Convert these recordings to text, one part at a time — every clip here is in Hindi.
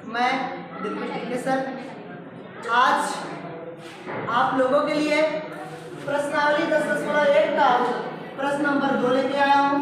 मैं दिलप्रीत टिकले सर आज आप लोगों के लिए प्रश्नावली 10.1 का प्रश्न नंबर 2 लेके आया हूँ।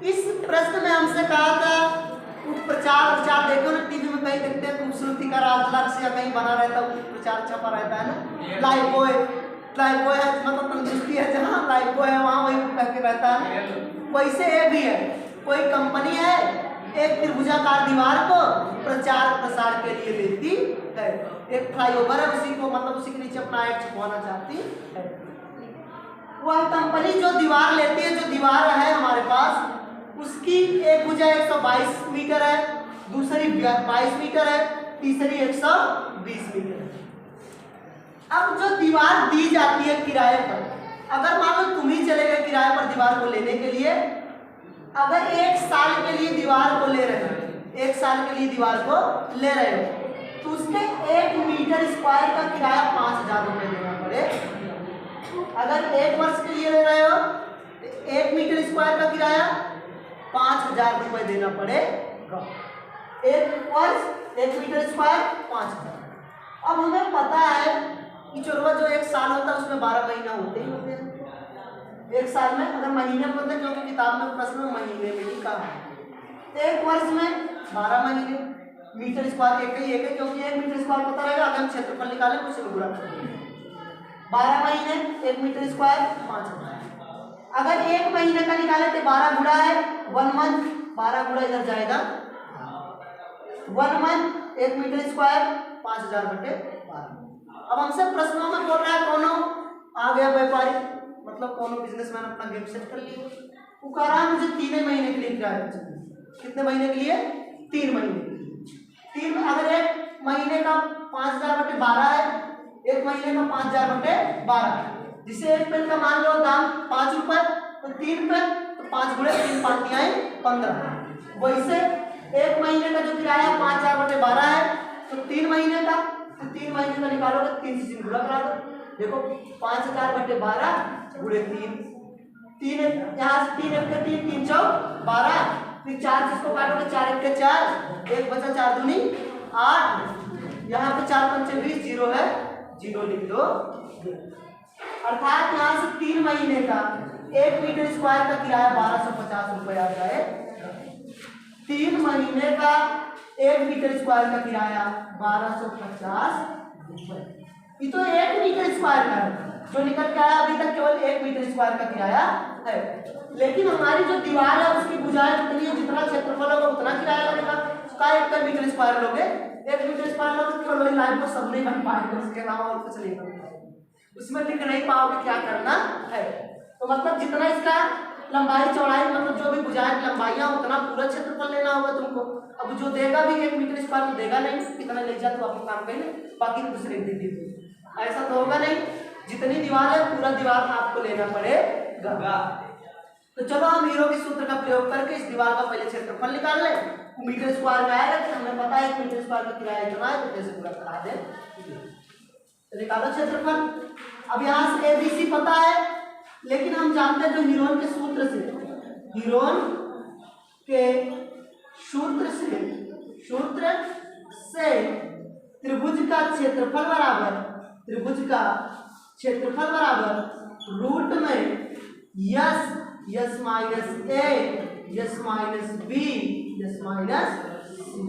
इस प्रश्न में हमसे कहा था प्रचार देखो ना, टीवी में कहीं देखते हैं खूबसूरती का राज लक्ष्य या कहीं बना रहता है, प्रचार छपा रहता है ना, लाइफबॉय है, मतलब तंदुरुस्ती है, जहाँ लाइफबॉय है वहाँ वही करके रहता है। वैसे ये भी है, कोई कंपनी है एक त्रिभुजाकार दीवार को प्रचार प्रसार के लिए लेती है। एक फ्लाईओवर है, उसी को मतलब उसी के नीचे अपना एड छपवाना चाहती है। वह कंपनी जो दीवार लेती है, जो दीवार है हमारे पास, उसकी एक भुजा 122 मीटर है, दूसरी 22 मीटर है, तीसरी 120 मीटर है। अब जो दीवार दी जाती है किराए पर, अगर मान लो तुम ही चले गए किराए पर दीवार को लेने के लिए, अगर 1 साल के लिए दीवार को ले रहे हो, 1 साल के लिए दीवार को ले रहे हो, तो उसके 1 मीटर स्क्वायर का किराया 5000 रुपये देना पड़े। अगर 1 वर्ष के लिए ले रहे हो तो 1 मीटर स्क्वायर का किराया 5000 रुपये देना पड़ेगा। 1 वर्ष 1 मीटर स्क्वायर 5000। अब हमें पता है कि चोरवा जो 1 साल होता है उसमें 12 महीना होते ही होते हैं। 1 साल में अगर महीने में होते हैं, क्योंकि किताब में प्रश्न में महीने में ही कहा है, तो 1 वर्ष में 12 महीने, मीटर स्क्वायर एक ही है, क्योंकि 1 मीटर स्क्वायर पता रहेगा, अगर हम क्षेत्रफल निकालें तो उसे गुणा करेंगे। 12 महीने 1 मीटर स्क्वायर 5000। अगर 1 महीने का निकाले तो 12 गुणा है 1 मंथ, 12 गुणा इधर जाएगा 1 मंथ 1 मीटर स्क्वायर 5000 बटे 12। अब हमसे प्रश्नों में बोल रहा है कोनो आ गया व्यापारी, मतलब कोनो बिजनेसमैन अपना गेम सेट कर लिया, वो कह रहा है मुझे 3 महीने के लिए किराया चाहिए। कितने महीने के लिए? 3 महीने के लिए। अगर 1 महीने का 5000 बटे 12 है, 1 महीने का 5000 बटे 12, जिसे 1 पेन का मान लो दाम 5 रुपए, तो 3 पेन, तो 5 गुणे 3 5 आए 15। वैसे 1 महीने का जो किराया 5000 बटे 12 है, तो 3 महीने का, तो 3 महीने का निकालोगे 3 से 3 गुणा करा दो। देखो 5000 बटे 12 गुणे 3 यहाँ से 3 1 3 3 4 12, फिर 4 जिसको काटोगे 4 1 4, 1 बचा 4 दूनी 8, यहाँ पे 4 5 20, 0 है 0 लिख दो। अर्थात यहाँ से 3 महीने का 1 मीटर स्क्वायर का किराया 1250 रुपये आ जाए। 3 महीने का 1 मीटर स्क्वायर का किराया 1250 रुपये। ये तो 1 मीटर स्क्वायर का है, जो निकल के आया अभी तक केवल 1 मीटर स्क्वायर का किराया है। लेकिन हमारी जो दीवार है उसकी भुजाएं जितनी है, जितना क्षेत्रफल होगा उतना किराया लगेगा। का 1 मीटर स्क्वायर लोगे, 1 मीटर स्क्वायर लोगे, केवल वही लाइन को सब नहीं बन पाएंगे, उसके अलावा और कुछ नहीं बन पाएगा, उसमें लिख नहीं पाओगे क्या करना है। तो मतलब जितना इसका लंबाई चौड़ाई, मतलब जो भी भुजाएं लंबाइयां, उतना पूरा क्षेत्रफल लेना होगा तुमको। अब जो देगा भी 1 मीटर स्क्वायर तो देगा नहीं, कितना ले जा तो आपको काम करेंगे, बाकी दूसरे दे दीजिए, ऐसा तो होगा नहीं। जितनी दीवार है पूरा दीवार आपको लेना पड़ेगा। तो चलो हम हीरो के सूत्र का प्रयोग करके इस दीवार का पहले क्षेत्रफल निकाल लें। मीटर स्क्वायर में आएगा कि हमें पता है 1 मीटर स्क्वायर का किराया इतना है, तो कैसे पूरा करा दें, तो निकालो क्षेत्रफल। अब यहाँ से ABC पता है, लेकिन हम जानते हैं जो हीरोन के सूत्र से त्रिभुज का क्षेत्रफल बराबर रूट में s minus a s minus b s minus c,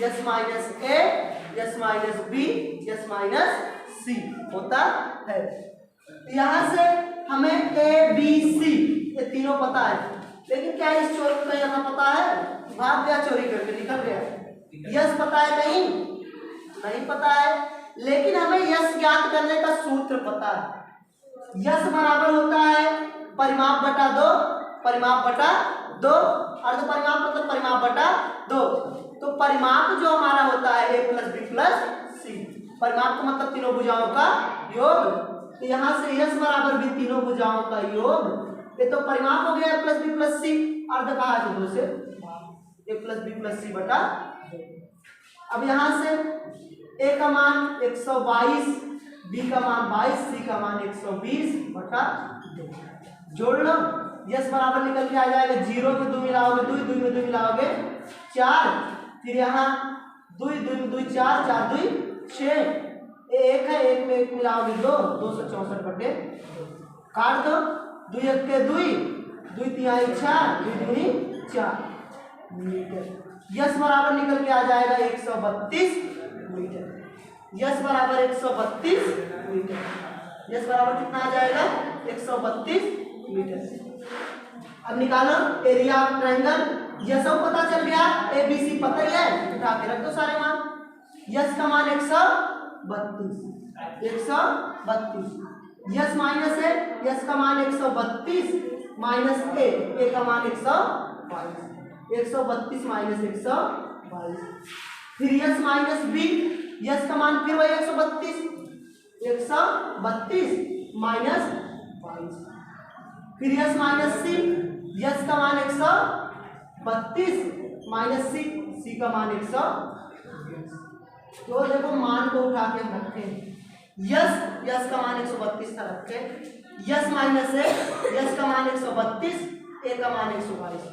s minus a s minus b s minus c होता है। यहाँ से हमें ए बी सी ये तीनों पता है, लेकिन क्या इस चोर को यहाँ पता है? भाग गया चोरी करके निकल गया। यस पता है कहीं? नहीं पता है, लेकिन हमें यस ज्ञात करने का सूत्र पता है। यस बराबर होता है परिमाप बटा 2, परिमाप बटा 2, अर्ध परिमाप मतलब परिमाप बटा 2। तो परिमाप जो हमारा होता है a प्लस बी प्लस सी, परिमाप का मतलब तीनों भुजाओं का योग। तो यहाँ से यस बराबर भी तीनों भुजाओं का योग, ये तो परिमाप हो गया प्लस बी प्लस सी, अर्ध कहा है 2 से a प्लस बी प्लस सी बटा 2। अब यहाँ से a का मान 122, b का मान 22, c का मान 120 बटा 2 जोड़ लो। यस बराबर निकल के आ जाएगा 0 में 2 मिलाओगे 2, 2 में 2 मिलाओगे 4, फिर यहाँ 2 2 2 4 4 2 6, 1 है, 1 में 1 मिलाओगे 2, 264 बटे काट दो, 2 1 के 2, 2 3 4, 2 दूनी 4 मीटर। यस बराबर निकल के आ जाएगा 132 मीटर। यस बराबर 132 मीटर। यस बराबर कितना आ जाएगा 132 मीटर। अब निकालो एरिया ऑफ ट्रायंगल। यस पता चल गया, ABC पता ही है, उठा के रख दो सारे मान। यस का मान 132, 132। यस माइनस है, यस का मान 132 माइनस ए का मान 122, 132 माइनस 122। फिर यस माइनस बी, यस का मान फिर वही 132, 132 माइनस 22। फिर यस माइनस सी, यस का मान 132 माइनस सी का मान 120। तो देखो मान को उठा के रखे, यस का मान 132 था रखे, यस माइनस है, यस का मान 132, ए का मान 122।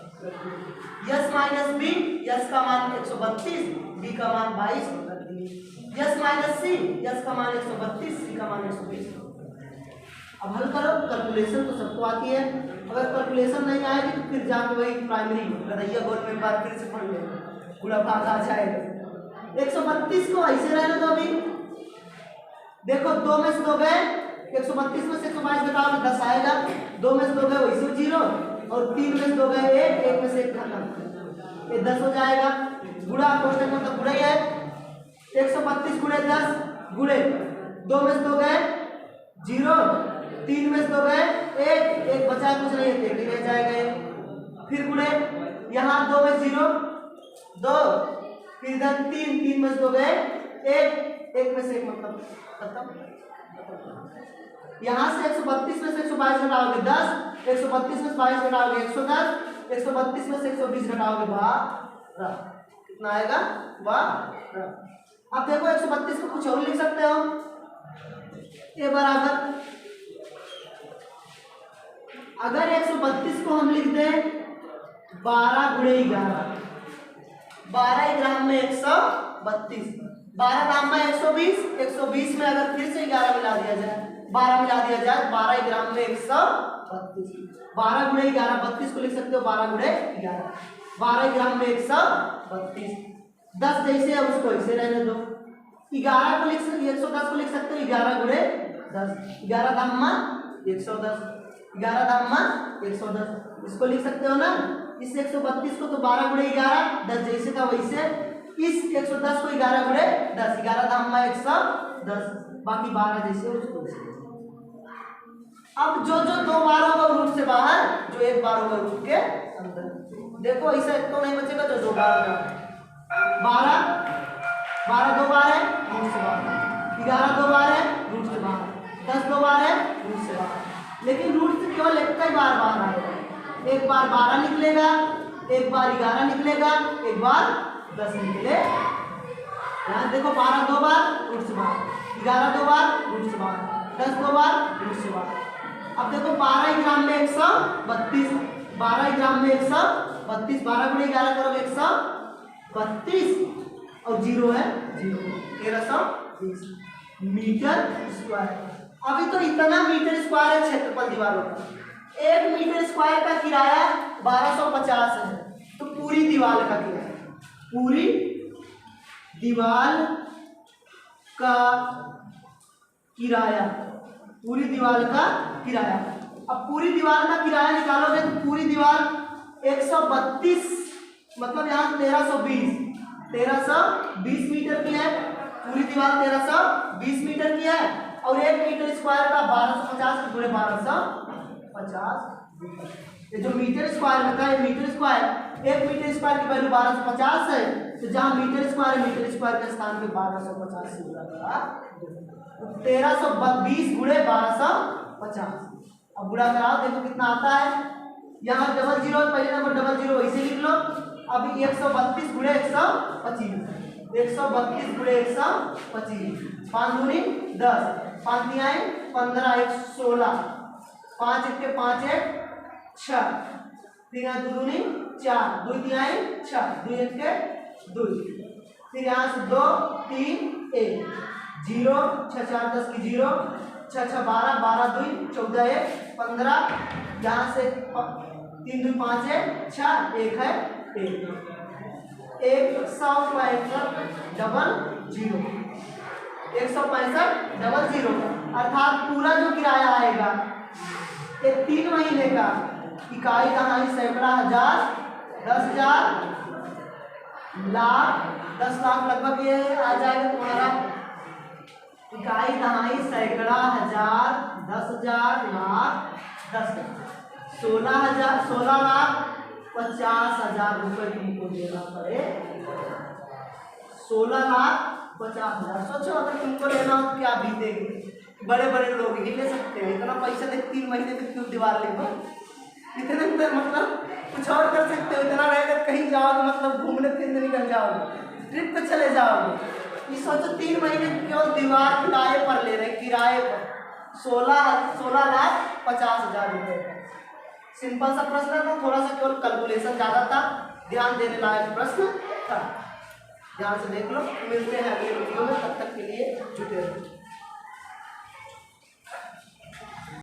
यस माइनस बी, यस का मान 132, बी का मान 22। यस माइनस सी, यस का मान 132, सी का मान 120। अब हल करो, कैलकुलेशन तो सबको आती है। अगर कैलकुलेशन नहीं आएगी तो फिर जाके वही प्राइमरी गदैया गोल में बार फिर से पढ़ लेंगे, पूरा भाग आ जाएगा। 132 को ऐसे रहने दो। अभी देखो 2 में से 2 गए, 132 में से 122 घटाओ 10 आएगा, 2 में से 2 गए वैसे 0, और 3 में से 2 गए 1, 1 में से 1 खत्म, ये 10 हो जाएगा। गुणा क्वेश्चन मतलब गुणा ही है, 132 गुणे 10 गुणे 2 में से 2 गए 0, 3 में से 2 गए 1, 1 बचा कुछ नहीं है, 1 रह जाएगा। फिर गुणे यहाँ 2 में 0 2, फिर इधर 3 में से 2 गए 1, 1 में से 1 मतलब खत्म। यहाँ से 132 में से 122 घटाओगे 10, 132 में से 22 घटाओगे 110, 132 में से 120 घटाओगे 12, कितना आएगा 12। अब देखो 132 को कुछ और लिख सकते हो, ये बराबर, अगर 132 को हम लिख दें 12 गुणे 11, 12 ग्राम में 132, 12 ग्राम में 120, 120 में अगर फिर से 11 मिला दिया जाए, 12 मिला दिया जाए, 12 ग्राम में 132, 12 गुणे 11 32 को लिख सकते हो 12 गुणे 11, 12 ग्राम में 132। 10 जैसे है उसको ऐसे रहने दो। 11 को लिख सकते, 110 को लिख सकते हो 11 गुणे 10, 11 दाम 110, 11 दाम 110, इसको लिख सकते हो ना। इस 132 को तो 12 गुणे 11, 10 जैसे था वैसे, इस 110 को 11 गुणे 10, 11 दाम 110, बाकी 12 जैसे उसको। अब जो 2 बार होगा रूट से बाहर, जो 1 बार होगा रूट के अंदर। देखो ऐसा तो नहीं बचेगा जो 2 बार होगा, 12 2 बार है रूट से बाहर, 11 2 बार है रूट से बाहर, 10 2 बार है रूट से बाहर। लेकिन रूट से केवल एक ही बार बाहर आएगा, एक बार 12 निकलेगा, एक बार 11 निकलेगा, एक बार 10 निकले। यहाँ देखो 12 2 बार रूट से बाहर, 11 2 बार रूट से बाहर, 10 2 बार रूट से बाहर। अब देखो 12 ग्राम में 132, 12 ग्राम में 132, 12 गुणे 11 करोगे 132, और 0 है 0, 1320 मीटर स्क्वायर। अभी तो इतना मीटर स्क्वायर है क्षेत्रफल दीवारों का। 1 मीटर स्क्वायर का किराया 1250 है, तो पूरी दीवार का किराया, पूरी दीवार का किराया, पूरी दीवार का किराया। अब पूरी दीवार का किराया निकालोगे तो पूरी दीवार 132 मतलब यहाँ 1320 मीटर की है, पूरी दीवार 1320 मीटर की है, और 1 मीटर स्क्वायर का 1250 गुणे 1250। ये जो मीटर स्क्वायर में था, ये मीटर स्क्वायर, 1 मीटर स्क्वायर की वैल्यू 1250 है, तो जहाँ मीटर स्क्वायर है मीटर स्क्वायर के स्थान पे 1250 से गुणा करा, 1320 गुणे 1250। अब गुणा कराओ, देखो कितना आता है। यहाँ डबल जीरो, पहले नंबर डबल जीरो वैसे लिख लो। अभी 132 गुणे 125, 132 गुणे 125, 5 दूनी 10, 5 नहीं आए 15, 1 16, 5 1 के 5 1 6, 3 2 दूनी 4, 2 तिहाई 6, 2 1 के 2, फिर यहाँ से 2 3 1 0, 6 4 10 की 0, 6 6 12, 12 2 14 1 15, यहाँ से 3 2 5 है 6, 1 है 1, 165 डबल 0, 165 डबल 0, अर्थात पूरा जो किराया आएगा ये 3 महीने का, इकाई दहाई सैकड़ा हजार 10,000 लाख 10 लाख लगभग ये आ जाएगा तुम्हारा। इकाई दहाई सैकड़ा हजार 10,000 लाख 10,000 16 लाख 50,000 रुपये तुमको देना पड़े। 16 लाख 50,000। सोचो अगर तुमको लेना हो क्या बीतेगी। बड़े बड़े लोग ही ले सकते हैं, इतना पैसा दे 3 महीने में क्यों दीवार ले दो, इतने में मतलब कुछ और कर सकते हो। इतना रहेगा कहीं जाओगे मतलब घूमने फिरने निकल जाओगे, ट्रिप पे चले जाओगे। ये सोचो 3 महीने केवल दीवार किराए पर ले रहे, किराए पर 16 लाख 50,000 रुपये का। सिंपल सा प्रश्न था, थोड़ा सा केवल कैलकुलेशन ज़्यादा था, ध्यान देने लायक प्रश्न था। ध्यान से देख लो। मिलते हैं अगले वीडियो में, तब तक के लिए जुटे रहो।